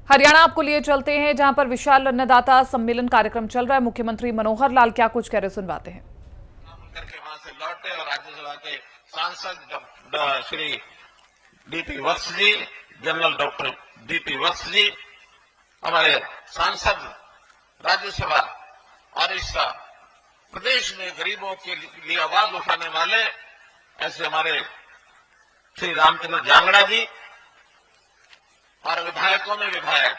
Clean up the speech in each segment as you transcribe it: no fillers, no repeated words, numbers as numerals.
हरियाणा आपको लिए चलते हैं, जहां पर विशाल अन्नदाता सम्मेलन कार्यक्रम चल रहा है। मुख्यमंत्री मनोहर लाल क्या कुछ कह रहे सुनवाते हैं। करके वहां से लौटे और राज्यसभा के सांसद श्री डीपी वत्स जी, जनरल डॉक्टर डीपी वत्स जी, हमारे सांसद राज्यसभा और इस प्रदेश में गरीबों के लिए आवाज उठाने वाले ऐसे हमारे श्री रामचंद्र जांगड़ा जी और विधायकों में विधायक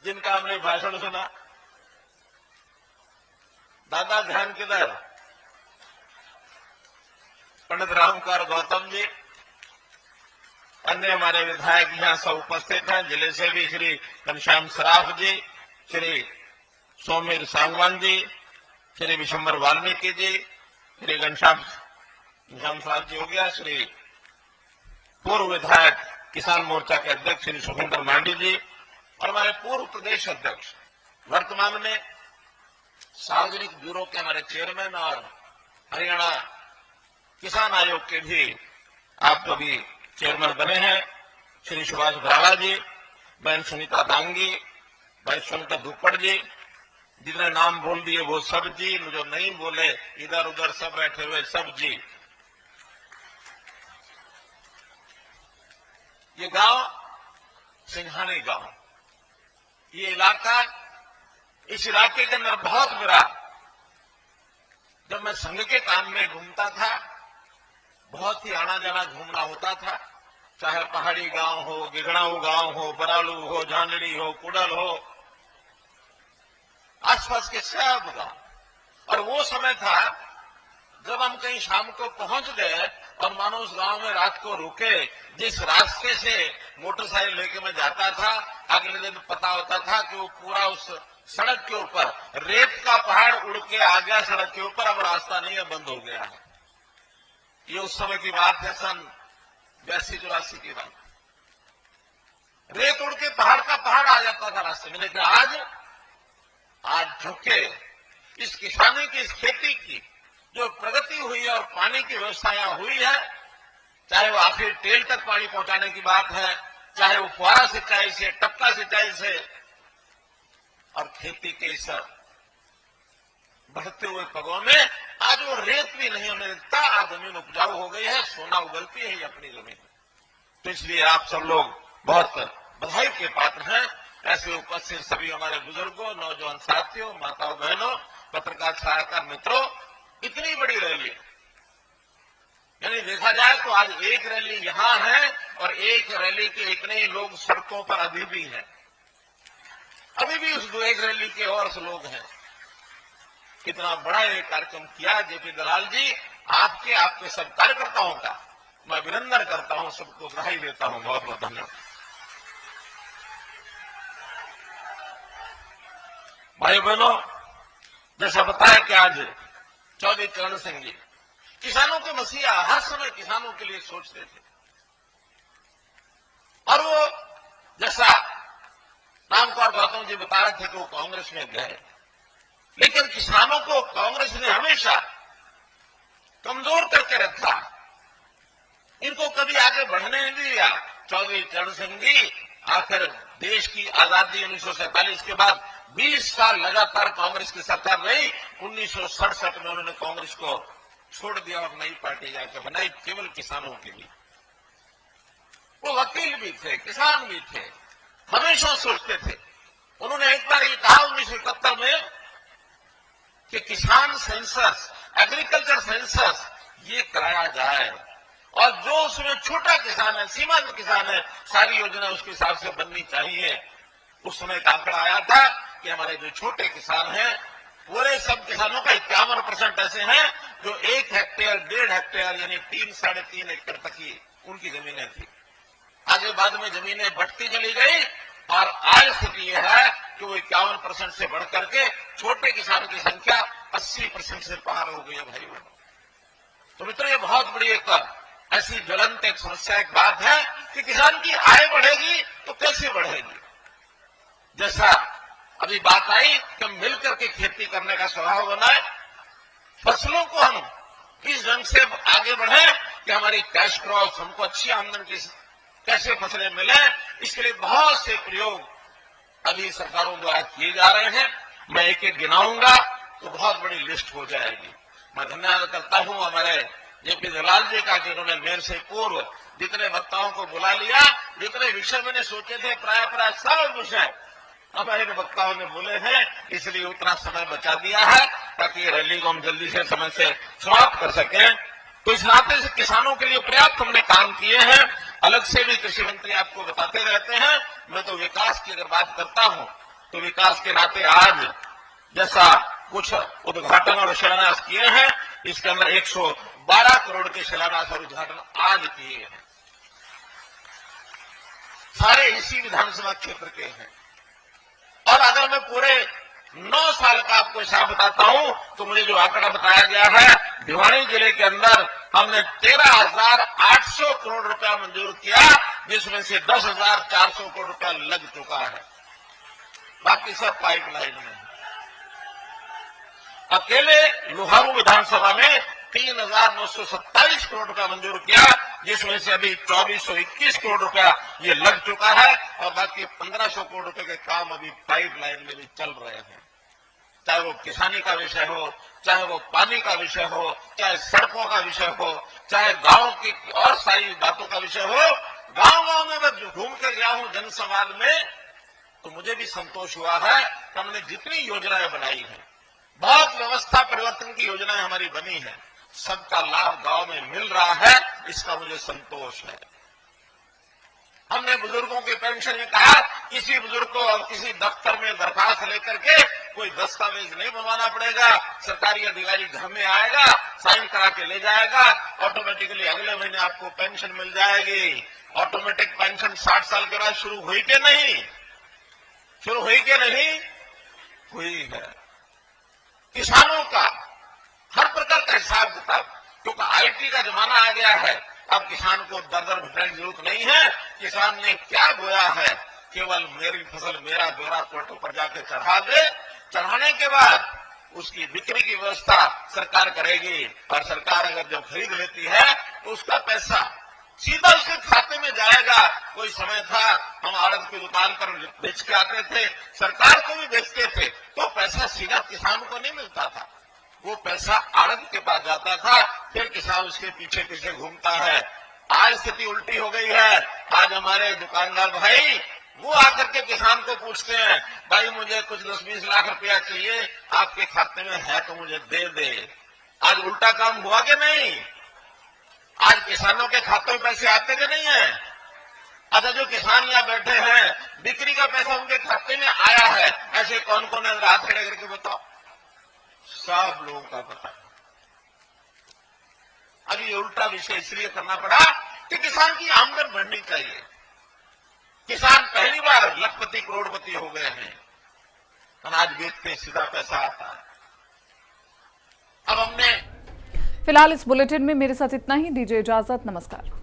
जिनका हमने भाषण सुना, दादा ध्यान किधर, पंडित रामकुमार गौतम जी, अन्य हमारे विधायक यहां सब उपस्थित हैं। जिले से भी श्री घनश्याम सराफ जी, श्री सौमीर सांगवान जी, श्री विशंबर वाल्मीकि जी, श्री घनश्याम सराफ जी हो गया, श्री पूर्व विधायक किसान मोर्चा के अध्यक्ष श्री सुखिंदर मांडी जी और हमारे पूर्व प्रदेश अध्यक्ष, वर्तमान में सार्वजनिक ब्यूरो के हमारे चेयरमैन और हरियाणा किसान आयोग के भी आप तो भी चेयरमैन बने हैं, श्री सुभाष बराला जी, बहन सुनीता दांगी, भाई सुनीता दुप्पड़ जी, जितने नाम बोल दिए वो सब जी, जो नहीं बोले इधर उधर सब बैठे हुए सब जी। ये गांव सिंघानी गांव, ये इलाका, इस इलाके के अंदर बहुत बड़ा, जब मैं संघ के काम में घूमता था बहुत ही आना जाना घूमना होता था, चाहे पहाड़ी गांव हो, गिगड़ाऊ गांव हो, बरालू हो, झांझड़ी हो, कुडल हो, आसपास के सब गांव। और वो समय था जब हम कहीं शाम को पहुंच गए और मानो उस गांव में रात को रुके, जिस रास्ते से मोटरसाइकिल लेके मैं जाता था, अगले दिन पता होता था कि वो पूरा उस सड़क के ऊपर रेत का पहाड़ उड़ के आ गया सड़क के ऊपर, अब रास्ता नहीं है, बंद हो गया है। ये उस समय की बात है, सन 82-84 की बात। रेत उड़ के पहाड़ का पहाड़ आ जाता था रास्ते में, लेकिन आज झुके इस किसानी की, इस खेती की जो प्रगति हुई है और पानी की व्यवस्था यहां हुई है, चाहे वो आखिर टेल तक पानी पहुंचाने की बात है, चाहे वो फुहारा सिंचाई से, टपका सिंचाई से, और खेती के इस बढ़ते हुए पगों में आज वो रेत भी नहीं होने देता। आज जमीन उपजाऊ हो गई है, सोना उगलती है अपनी जमीन। तो इसलिए आप सब लोग बहुत बधाई के पात्र हैं। ऐसे उपस्थित सभी हमारे बुजुर्गों, नौजवान साथियों, माताओं बहनों, पत्रकार सहायता मित्रों, इतनी बड़ी रैली, यानी देखा जाए तो आज एक रैली यहां है और एक रैली के इतने ही लोग सड़कों पर अभी भी हैं, अभी भी उस एक रैली के और लोग हैं। कितना बड़ा ये कार्यक्रम किया जेपी दलाल जी, आपके सब कार्यकर्ताओं का मैं अभिनंदन करता हूं, सबको बधाई देता हूं, बहुत बहुत धन्यवाद। भाई बहनों, जैसा बताया कि आज चौधरी चरण सिंह जी किसानों के मसीहा, हर समय किसानों के लिए सोचते थे, और वो जैसा रामकुमार गौतम जी बता रहे थे कि वो कांग्रेस में गए, लेकिन किसानों को कांग्रेस ने हमेशा कमजोर करके रखा, इनको कभी आगे बढ़ने नहीं दिया। चौधरी चरण सिंह जी आखिर देश की आजादी 1947 के बाद 20 साल लगातार कांग्रेस की सरकार रही। 1967 में उन्होंने कांग्रेस को छोड़ दिया और नई पार्टी जाकर बनाई, केवल किसानों के लिए। वो वकील भी थे, किसान भी थे, हमेशा सोचते थे। उन्होंने एक बार ये कहा 1971 में कि किसान सेंसस, एग्रीकल्चर सेंसस ये कराया जाए, और जो उसमें छोटा किसान है, सीमांत किसान है, सारी योजना उसके हिसाब से बननी चाहिए। उस समय एक आंकड़ा आया था कि हमारे जो छोटे किसान हैं, पूरे सब किसानों का 51% ऐसे हैं जो 1 हेक्टेयर, 1.5 हेक्टेयर यानी 3-3.5 एकड़ तक ही उनकी जमीनें थी। आगे बाद में जमीनें बढ़ती चली गई और आज स्थिति यह है कि वो 51% से बढ़ करके छोटे किसानों की संख्या 80% से पार हो गई है। भाई बहनों, तो मित्रों, ये बहुत बड़ी एक ऐसी ज्वलंत एक समस्या, एक बात है कि किसान की आय बढ़ेगी तो कैसे बढ़ेगी। जैसा अभी बात आई कि हम मिलकर के खेती करने का स्वभाव बनाए, फसलों को हम इस ढंग से आगे बढ़े कि हमारी कैश क्रॉप्स हमको अच्छी आमदनी की कैसे फसलें मिले, इसके लिए बहुत से प्रयोग अभी सरकारों द्वारा किए जा रहे हैं। मैं एक एक गिनाऊंगा तो बहुत बड़ी लिस्ट हो जाएगी। मैं धन्यवाद करता हूं हमारे जेपी दलाल जी का, जिन्होंने मेरे से पूर्व जितने वक्ताओं को बुला लिया, जितने विषय मैंने सोचे थे प्राय सब विषय हमारे वक्ताओं ने बोले हैं, इसलिए उतना समय बचा दिया है ताकि रैली को हम जल्दी से समय से समाप्त कर सकें। तो इस नाते से किसानों के लिए पर्याप्त हमने काम किए हैं। अलग से भी कृषि मंत्री आपको बताते रहते हैं। मैं तो विकास की अगर बात करता हूं तो विकास के नाते आज जैसा कुछ उद्घाटन और शिलान्यास किए हैं, इसके अंदर 112 करोड़ के शिलान्यास और उद्घाटन आज किए हैं, सारे इसी विधानसभा क्षेत्र के हैं। और अगर मैं पूरे 9 साल का आपको हिसाब बताता हूं तो मुझे जो आंकड़ा बताया गया है, भिवानी जिले के अंदर हमने 13,800 करोड़ रुपया मंजूर किया, जिसमें से 10,400 करोड़ रुपया लग चुका है, बाकी सब पाइपलाइन में है। अकेले लोहारू विधानसभा में 3,927 करोड़ रुपया मंजूर किया, जिसमें से अभी 2,421 करोड़ रुपया ये लग चुका है और बाकी 1,500 करोड़ रुपए के काम अभी पाइपलाइन में भी चल रहे हैं। चाहे वो किसानी का विषय हो, चाहे वो पानी का विषय हो, चाहे सड़कों का विषय हो, चाहे गांव की और सारी बातों का विषय हो। गांव-गांव में मैं घूम के गया हूं जनसंवाद में, तो मुझे भी संतोष हुआ है कि हमने जितनी योजनाएं बनाई हैं, बहुत व्यवस्था परिवर्तन की योजनाएं हमारी बनी है, सबका लाभ गांव में मिल रहा है, इसका मुझे संतोष है। हमने बुजुर्गों की पेंशन में कहा, किसी बुजुर्ग को और किसी दफ्तर में दरखास्त लेकर के कोई दस्तावेज नहीं बनवाना पड़ेगा, सरकारी अधिकारी घर में आएगा, साइन करा के ले जाएगा, ऑटोमेटिकली अगले महीने आपको पेंशन मिल जाएगी। ऑटोमेटिक पेंशन 60 साल के बाद शुरू हुई कि नहीं? शुरू हुई कि नहीं हुई है। किसानों का हर प्रकार का हिसाब किताब, क्योंकि आईटी का जमाना आ गया है, अब किसान को दर भटकने की जरूरत नहीं है। किसान ने क्या बोया है, केवल मेरी फसल मेरा ब्यौरा पोर्टल पर जाके चढ़ा दे, चढ़ाने के बाद उसकी बिक्री की व्यवस्था सरकार करेगी और सरकार अगर जब खरीद लेती है तो उसका पैसा सीधा उसके खाते में जाएगा। कोई समय था हम आड़त की दुकान पर बेच के आते थे, सरकार को भी बेचते थे, तो पैसा सीधा किसान को नहीं मिलता था, वो पैसा आड़त के पास जाता था, फिर किसान उसके पीछे पीछे घूमता है। आज स्थिति उल्टी हो गई है। आज हमारे दुकानदार भाई वो आकर के किसान को पूछते हैं, भाई मुझे कुछ 10-20 लाख रुपया चाहिए, आपके खाते में है तो मुझे दे दे। आज उल्टा काम हुआ कि नहीं? आज किसानों के खातों में पैसे आते कि नहीं है? अच्छा, जो किसान यहाँ बैठे हैं, बिक्री का पैसा उनके खाते में आया है, ऐसे कौन कौन है? हाथ खड़े करके बताओ। सब लोगों का पता है। अब ये उल्टा विषय इसलिए करना पड़ा कि किसान की आमदन बढ़नी चाहिए। किसान पहली बार लखपति करोड़पति हो गए हैं, अनाज बेचते सीधा पैसा आता है। अब हमने फिलहाल इस बुलेटिन में मेरे साथ इतना ही। दीजिए इजाजत, नमस्कार।